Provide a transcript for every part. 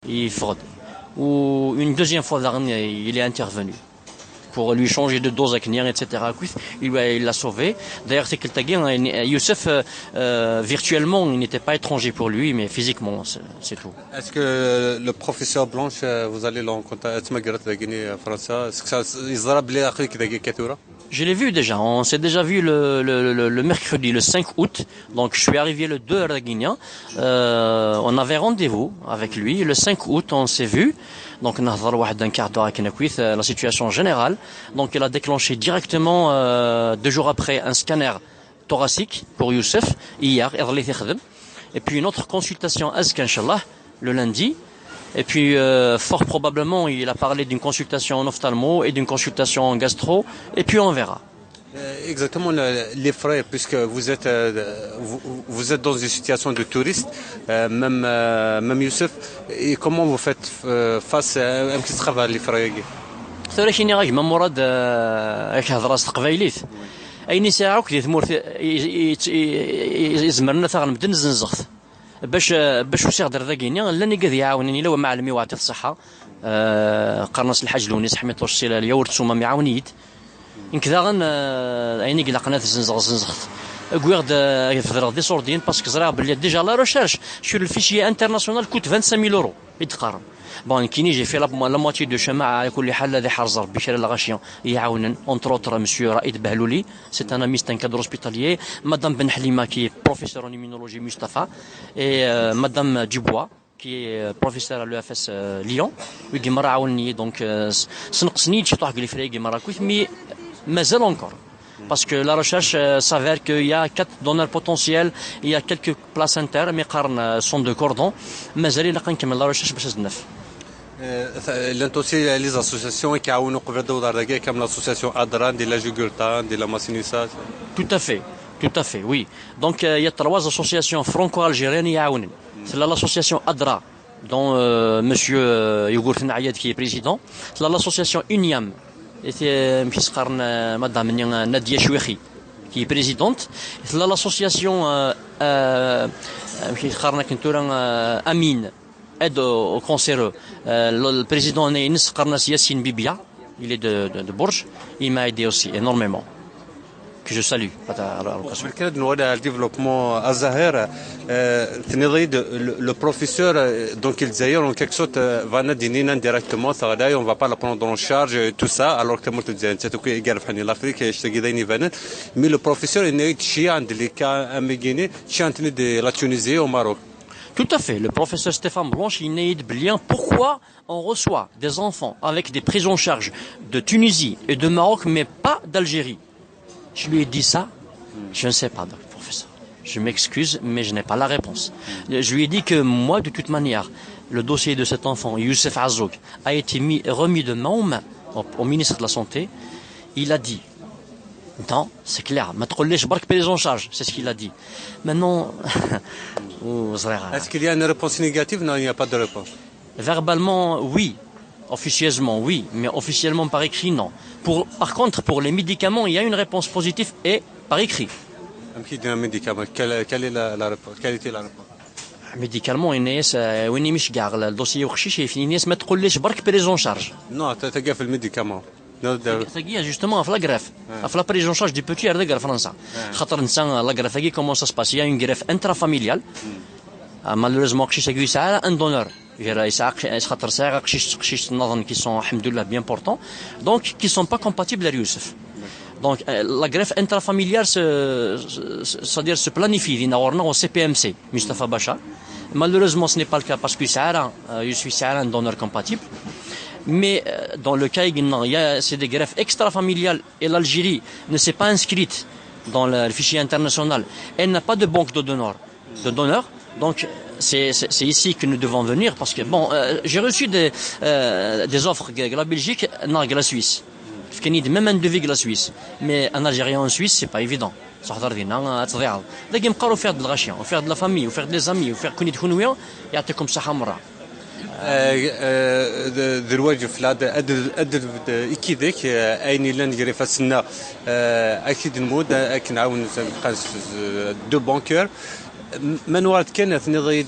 يفقد. Ou une deuxième fois il est intervenu pour lui changer de dose avec Nian, etc. Il l'a sauvé. D'ailleurs, c'est que Youssef, virtuellement, il n'était pas étranger pour lui, mais physiquement, c'est tout. Est-ce que le professeur Blanche, vous allez le rencontrer? Est-ce que ça Je l'ai vu déjà, on s'est déjà vu le mercredi, le 5 août, donc je suis arrivé le 2 à Guinée, on avait rendez-vous avec lui, le 5 août on s'est vu, donc on a d'un quart d'heure avec la situation générale, donc il a déclenché directement 2 jours après un scanner thoracique pour Youssef, hier, et puis une autre consultation Azk, Inch'Allah, le lundi. Et puis, fort probablement, il a parlé d'une consultation en ophtalmo et d'une consultation en gastro, et puis on verra. Exactement, les frais, puisque vous êtes dans une situation de touriste, même Youssef, et comment vous faites face à un petit travail, les frais? ثورة كيني راك ما مراد راك هضره تقبايليت اين ساعه وكدي ثمور يزمرنا ثغن بدن زنزغت باش وسيغ درذاكيني لاني قاعد يعاونني لو ما علمي وعطي الصحه قرنص الحاج لونيس حميت واش السلاليه ورتسوما معاونيت ان كذا غن عيني قلا قناه زنزغت قويرد فدرغ دي سوردين باسكو زرا بلي ديجا لا ريشيرش سور الفيشي انترناسيونال كوت 25000 يورو يتقارن بون كيني جي في لا موتي دو شما على كل حال هذه حرز ربي شال الغاشيان يعاونن اونتر اوتر مسيو رائد بهلولي سي ان امي ستان كادر اوسبيتاليي مدام بن حليمه كي بروفيسور ان ايمونولوجي مصطفى اي مدام ديبوا كي بروفيسور على اف اس ليون ويجي مره عاونني دونك سنقصني شي طاح لي فريقي مره كويت مي مازال اونكور parce que la recherche s'avère qu'il y a 4 donneurs potentiels, il y a quelques placentaires, mais sont de cordon. Mais elle est là la recherche باش تنف. لانتو سي لي زاسوسياسيون كيعاونوا قبل الدوله الرقيق كم لاسوسياسيون ادران دي لا جوغورتان دي لا ماسينيسات. Tout à fait, oui. Donc il y a 3 associations franco-algériennes يعاونن. C'est l'association ADRA dont monsieur Yogourten Ayad qui est président, c'est l'association UNIAM. Et madame Nadia Chouechi qui est présidente, c'est l'association Amin aide aux cancéreux. Le président Nis Karnas Yassine Bibia, il est de Bourges, il m'a aidé aussi énormément. Que je salue. Le développement à Zahir, le professeur, donc il disait en quelque sorte, va nous donner directement, on ne va pas la prendre en charge, tout ça, alors que tu disais, c'est tout qui est l'Afrique, mais le professeur est né chien de l'État américain, chien de la Tunisie au Maroc. Tout à fait. Le professeur Stéphane Blanche, il n'est bien. Pourquoi on reçoit des enfants avec des prises en charge de Tunisie et de Maroc, mais pas d'Algérie? Je lui ai dit ça, je ne sais pas, professeur. Je m'excuse, mais je n'ai pas la réponse. Je lui ai dit que moi, de toute manière, le dossier de cet enfant, Youssef Azouk, a été remis de main en main au ministre de la Santé. Il a dit, non, c'est clair, c'est ce qu'il a dit. Maintenant, est-ce qu'il y a une réponse négative? Non, il n'y a pas de réponse. Verbalement, oui. Officieusement, oui, mais officiellement par écrit, non. Par contre, pour les médicaments, il y a une réponse positive et par écrit. Quelle est la réponse? Quelle était la réponse? Médicalement, وين مش كاع الدوسيي وخشيش الناس ما تقوليش برك بريز اون شارج. نو تلقى في الميديكامون. تلقى جوستومون في لاغراف في لا بريز اون شارج دي بوتي هذاك فرنسا. خاطر انسان لاغراف هذيك كومون سا سباس يا اون غراف انترا فاميليال. مالوريزمون خشيش هكا يسعى ان دونور. خاطر ساعه قشيش نظن كي سون الحمد لله بيان بورتون دونك كي سون با كومباتيبل يوسف دونك لا غريف انترافاميليار c'est-à-dire se planifie دينا au CPMC Mustafa Bachar malheureusement ce n'est pas le cas parce que je suis un donneur compatible mais dans le cas c'est des greffes extrafamiliales et l'Algérie ne s'est pas inscrite dans le fichier international elle n'a pas de banque de donneurs donc c'est ici que nous devons venir parce que bon j'ai reçu des offres de la Belgique non de la Suisse même un devis de la Suisse mais un Algérien en Suisse c'est pas évident صحضر دينا تضيع لكن نبقاو faire de الغاشيان faire de la famille faire des amis faire كون تكونوا ويا يعطيكم صحة مرة دروج فلاد أدر كذاك أيني لان جري فاسنا أكيد المود أكن عاون دو بانكر من وراء كان ثني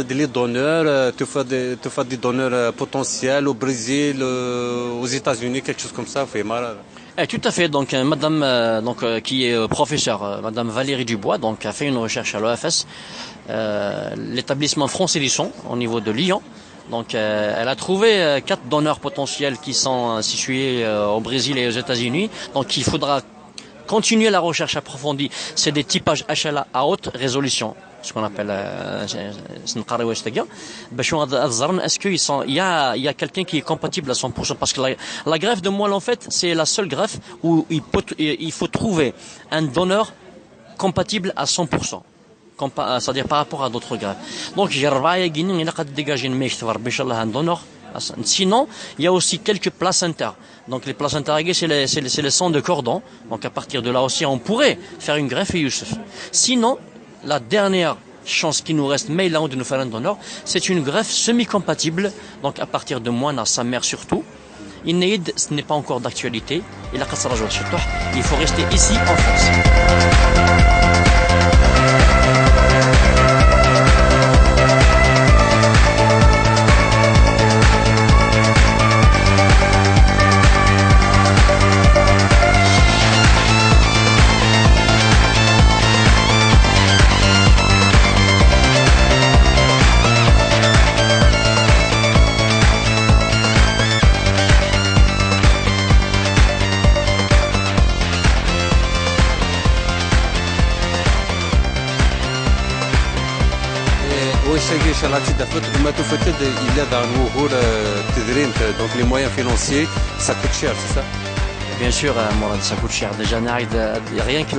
لي دونور تفاد دي دونور بوتنسيال au Brésil aux États-Unis quelque chose comme ça في مرة. Tout à fait. Donc, Madame, qui est professeure, Madame Valérie Dubois, donc a fait une recherche à l'OFS, l'établissement français Lisson, au niveau de Lyon. Donc, elle a trouvé 4 donneurs potentiels qui sont situés au Brésil et aux États-Unis. Donc, il faudra continuer la recherche approfondie. C'est des typages HLA à haute résolution, ce qu'on appelle est-ce qu'il y a quelqu'un qui est compatible à 100%, parce que la greffe de moelle en fait c'est la seule greffe où il faut trouver un donneur compatible à 100%, c'est-à-dire par rapport à d'autres greffes. Donc j'ai dégagé un donneur. Sinon, il y a aussi quelques placentaires. Donc les placentaires, c'est le sang de cordon. Donc à partir de là aussi, on pourrait faire une greffe et Youssef. Sinon, la dernière chance qui nous reste, mais là de nous faire un donneur, c'est une greffe semi-compatible. Donc à partir de moi, sa mère surtout. Inéid, ce n'est pas encore d'actualité. Il faut rester ici en France. Donc les moyens financiers, ça coûte cher, c'est ça? Bien sûr, Mourad, ça coûte cher. Déjà, rien que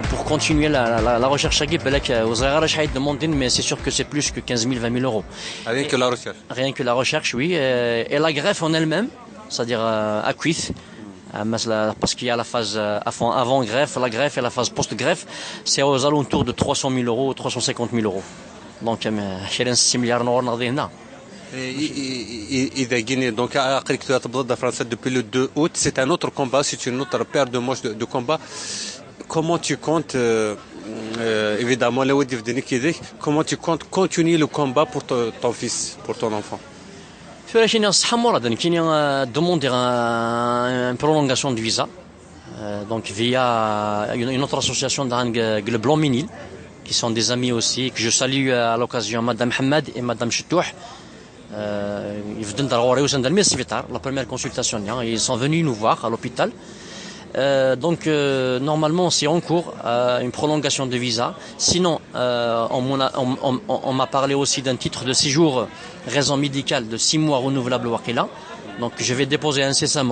pour continuer la recherche, mais c'est sûr que c'est plus que 15 000, 20 000 euros. Rien que la recherche? Rien que la recherche, oui. Et la greffe en elle-même, c'est-à-dire à cuisse, parce qu'il y a la phase avant-greffe, la greffe et la phase post-greffe, c'est aux alentours de 300 000 euros, 350 000 euros. Donc, 6 milliards d'euros. Donc, depuis le 2 août, c'est un autre combat, c'est une autre paire de manches de combat. Comment tu comptes, évidemment, comment tu comptes continuer le combat pour ton fils, pour ton enfant? Demander une prolongation de visa, donc via une autre association le Blanc Minil, qui sont des amis aussi, que je salue à l'occasion, Madame Hamad et Madame Chitouh. La première consultation, ils sont venus nous voir à l'hôpital. Donc normalement c'est en cours une prolongation de visa. Sinon on m'a parlé aussi d'un titre de séjour raison médicale de 6 mois renouvelable Wakila. Donc je vais déposer incessamment